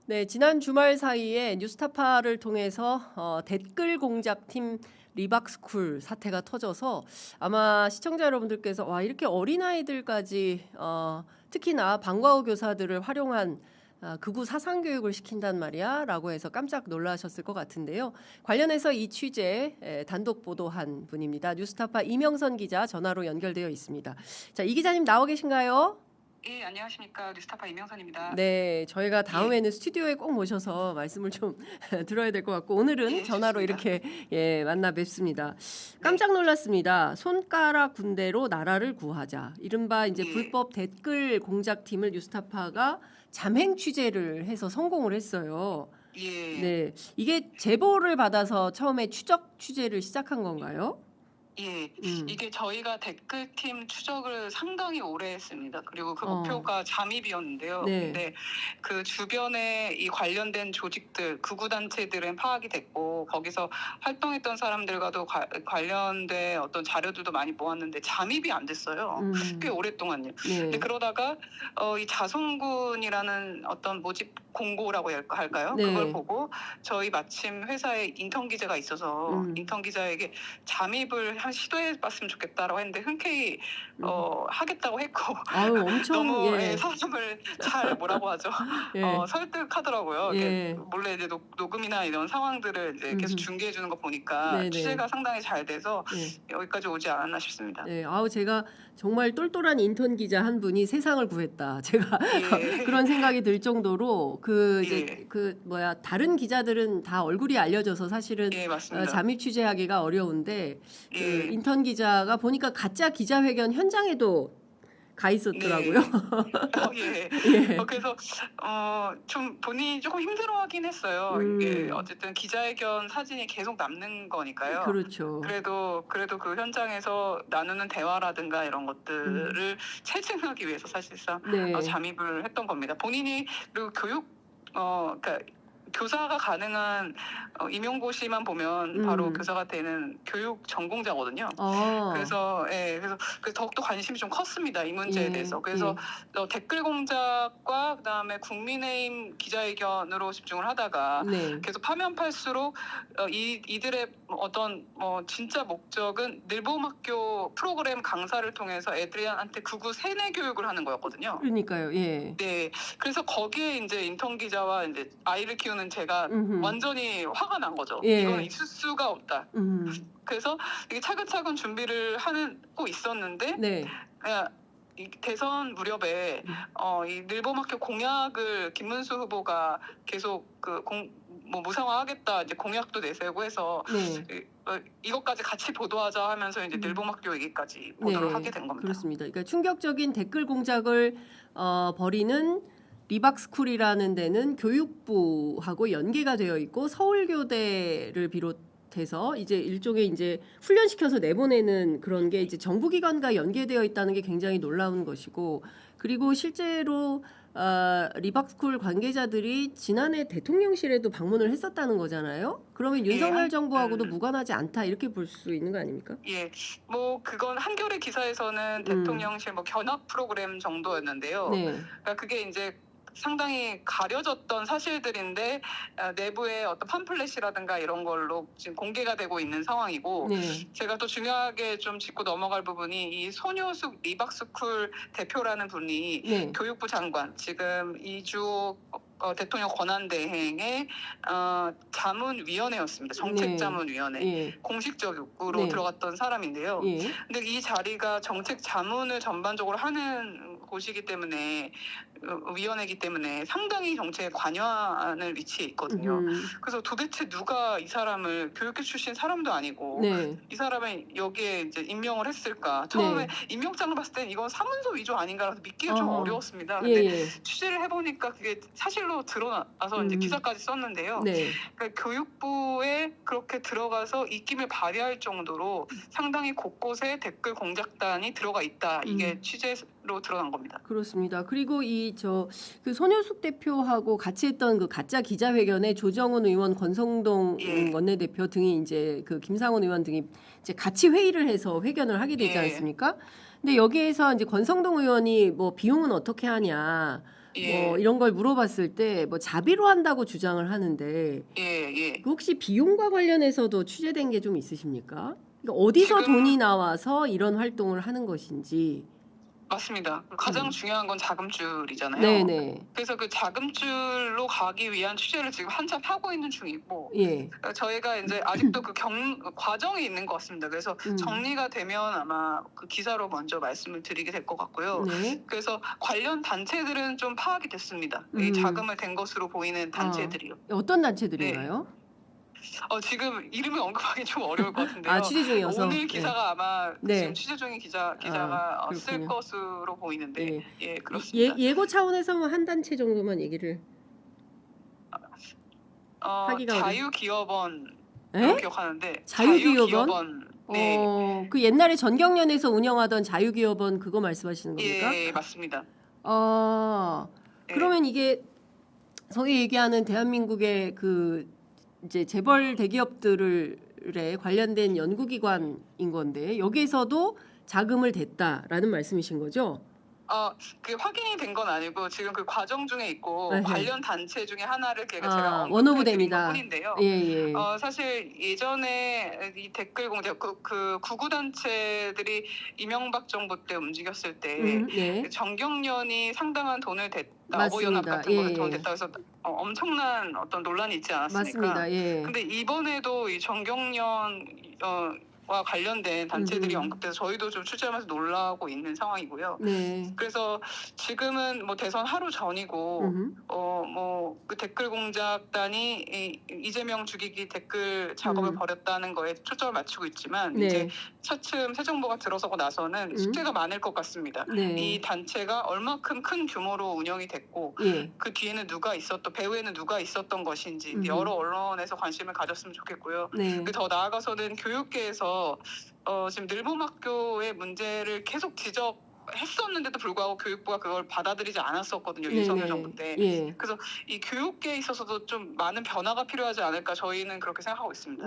네, 지난 주말 사이에 뉴스타파를 통해서 댓글 공작팀 리박스쿨 사태가 터져서 아마 시청자 여러분들께서 와 이렇게 어린아이들까지 특히나 방과후 교사들을 활용한 극우 사상 교육을 시킨단 말이야 라고 해서 깜짝 놀라셨을 것 같은데요. 관련해서 이 취재 단독 보도한 분입니다. 뉴스타파 이명선 기자 전화로 연결되어 있습니다. 자, 이 기자님 나오 계신가요? 예, 안녕하십니까. 뉴스타파 이명선입니다. 네, 저희가 다음에는 스튜디오에 꼭 모셔서 말씀을 좀 들어야 될 것 같고 오늘은 예, 전화로 좋습니다. 이렇게 만나 뵙습니다. 깜짝 놀랐습니다. 손가락 군대로 나라를 구하자. 이른바 이제 예. 불법 댓글 공작팀을 뉴스타파가 잠행 취재를 해서 성공을 했어요. 예. 네, 이게 제보를 받아서 처음에 추적 취재를 시작한 건가요? 예. 이게 저희가 댓글팀 추적을 상당히 오래 했습니다. 그리고 그 어. 목표가 잠입이었는데요. 네. 근데 그 주변에 이 관련된 조직들, 극우단체들은 파악이 됐고 거기서 활동했던 사람들과도 관련된 어떤 자료들도 많이 모았는데 잠입이 안 됐어요. 꽤 오랫동안요. 네. 근데 그러다가 이 자손군이라는 어떤 모집 공고라고 할까요? 네. 그걸 보고 저희 마침 회사에 인턴 기자가 있어서 인턴 기자에게 잠입을 한 시도해봤으면 좋겠다라고 했는데 흔쾌히 하겠다고 했고 아유, 엄청 너무 사람을 잘 뭐라고 하죠? 예. 설득하더라고요. 예. 이렇게 몰래 이제 녹음이나 이런 상황들을 이제 계속 중계해 주는 거 보니까 네네. 취재가 상당히 잘 돼서 예. 여기까지 오지 않았나 싶습니다. 네, 아우 제가 정말 똘똘한 인턴 기자 한 분이 세상을 구했다. 제가 예. 그런 생각이 들 정도로 이제 예. 다른 기자들은 다 얼굴이 알려져서 사실은 예, 맞습니다. 잠입 취재하기가 어려운데 그 예. 인턴 기자가 보니까 가짜 기자회견 현장에도 가 있었더라고요. 예. 예. 그래서 좀 본인이 조금 힘들어하긴 했어요. 이게 어쨌든 기자회견 사진이 계속 남는 거니까요. 그렇죠. 그래도 그 현장에서 나누는 대화라든가 이런 것들을 체증하기 위해서 사실상 네. 잠입을 했던 겁니다. 본인이 그리고 그러니까 교사가 가능한 임용고시만 보면 바로 교사가 되는 교육 전공자거든요. 그래서 더욱더 관심이 좀 컸습니다. 이 문제에 대해서. 그래서 댓글 공작과 그다음에 국민의힘 기자회견으로 집중을 하다가 계속 파면 팔수록 이들의 어떤 진짜 목적은 늘봄학교 프로그램 강사를 통해서 애들한테 극우 세뇌 교육을 하는 거였거든요. 그러니까요. 예. 네. 그래서 거기에 이제 인턴 기자와 이제 아이를 키우는 제가 완전히 화가 난 거죠. 예. 이건 있을 수가 없다. 그래서 이게 차근차근 준비를 하고 있었는데 이 대선 무렵에 이 늘봄학교 공약을 김문수 후보가 계속 무상화하겠다 이제 공약도 내세우고 해서 이것까지 같이 보도하자 하면서 이제 늘봄학교 얘기까지 보도를 하게 된 겁니다. 그렇습니다. 그러니까 충격적인 댓글 공작을 벌이는 리박스쿨이라는 데는 교육부하고 연계가 되어 있고 서울교대를 비롯해서 이제 일종의 이제 훈련시켜서 내보내는 그런 게 이제 정부기관과 연계되어 있다는 게 굉장히 놀라운 것이고, 그리고 실제로 리박스쿨 관계자들이 지난해 대통령실에도 방문을 했었다는 거잖아요. 그러면 윤석열 정부하고도 무관하지 않다 이렇게 볼 수 있는 거 아닙니까? 예, 그건 한겨레 기사에서는 대통령실 견학 프로그램 정도였는데요. 그러니까 그게 이제 상당히 가려졌던 사실들인데 내부의 어떤 팜플렛이라든가 이런 걸로 지금 공개가 되고 있는 상황이고, 제가 또 중요하게 좀 짚고 넘어갈 부분이 이 손효숙 리박스쿨 대표라는 분이 교육부 장관, 지금 이주호 대통령 권한대행의 자문위원회였습니다. 정책자문위원회. 공식적으로 들어갔던 사람인데요. 근데 이 자리가 정책 자문을 전반적으로 하는 곳이기 때문에 위원회이기 때문에 상당히 정책에 관여하는 위치에 있거든요. 그래서 도대체 누가 이 사람을 교육계 출신 사람도 아니고 이 사람을 여기에 이제 임명을 했을까? 처음에 임명장을 봤을 땐 이건 사문서 위조 아닌가라서 믿기가 좀 어려웠습니다. 근데 취재를 해보니까 그게 사실로 드러나서 이제 기사까지 썼는데요. 그러니까 교육부에 그렇게 들어가서 입김을 발휘할 정도로 상당히 곳곳에 댓글 공작단이 들어가 있다. 이게 취재로 드러난 겁니다. 그렇습니다. 그리고 그 손효숙 대표하고 같이 했던 그 가짜 기자회견에 조정훈 의원, 권성동 원내대표 등이 이제 그 김상원 의원 등이 이제 같이 회의를 해서 회견을 하게 되지 않습니까? 근데 여기에서 이제 권성동 의원이 비용은 어떻게 하냐? 예. 뭐 이런 걸 물어봤을 때 뭐 자비로 한다고 주장을 하는데 예. 그 혹시 비용과 관련해서도 취재된 게 좀 있으십니까? 그러니까 어디서 지금 돈이 나와서 이런 활동을 하는 것인지. 맞습니다. 가장 중요한 건 자금줄이잖아요. 네네. 그래서 그 자금줄로 가기 위한 취재를 지금 한참 하고 있는 중이고, 예. 저희가 이제 아직도 그 과정이 있는 것 같습니다. 그래서 음. 정리가 되면 아마 그 기사로 먼저 말씀을 드리게 될 것 같고요. 네. 그래서 관련 단체들은 좀 파악이 됐습니다. 이 자금을 댄 것으로 보이는 단체들이요. 어떤 단체들인가요? 지금 이름을 언급하기 좀 어려울 것 같은데요. 취재 중이어서. 오늘 기사가 아마 네. 지금 취재 중인 기자가 쓸 그렇군요. 것으로 보이는데, 예, 그렇습니다. 예고 차원에서 뭐 한 단체 정도만 얘기를 하기가 자유기업원 에? 기억하는데 자유기업원? 네. 그 옛날에 전경련에서 운영하던 자유기업원 그거 말씀하시는 겁니까? 예, 맞습니다. 그러면 이게 소위 얘기하는 대한민국의 그 이제 재벌 대기업들에 관련된 연구기관인 건데 여기에서도 자금을 댔다라는 말씀이신 거죠? 그 확인이 된 건 아니고 지금 그 과정 중에 있고 에헤. 관련 단체 중에 하나를 제가 원오브됩니다. 뿐인데요. 예. 사실 예전에 이 댓글 공개 그 구구 단체들이 이명박 정부 때 움직였을 때 네. 정경련이 상당한 돈을 댔다, 맞습니다. 어버이연합 같은 거에 예. 돈을 댔다 해서 엄청난 어떤 논란이 있지 않았습니까? 맞습니다. 예. 근데 이번에도 이 정경련 와 관련된 단체들이 언급돼서 저희도 좀 취재하면서 놀라고 있는 상황이고요. 네. 그래서 지금은 뭐 대선 하루 전이고 뭐 그 댓글 공작단이 이재명 죽이기 댓글 작업을 벌였다는 거에 초점을 맞추고 있지만 네. 이제 차츰 새 정부가 들어서고 나서는 숙제가 많을 것 같습니다. 네. 이 단체가 얼마큼 큰 규모로 운영이 됐고 예. 그 뒤에는 배후에는 누가 있었던 것인지 여러 언론에서 관심을 가졌으면 좋겠고요. 네. 더 나아가서는 교육계에서 지금 늘봄학교의 문제를 계속 지적했었는데도 불구하고 교육부가 그걸 받아들이지 않았었거든요. 윤석열 정부 때. 예. 그래서 이 교육계에 있어서도 좀 많은 변화가 필요하지 않을까 저희는 그렇게 생각하고 있습니다.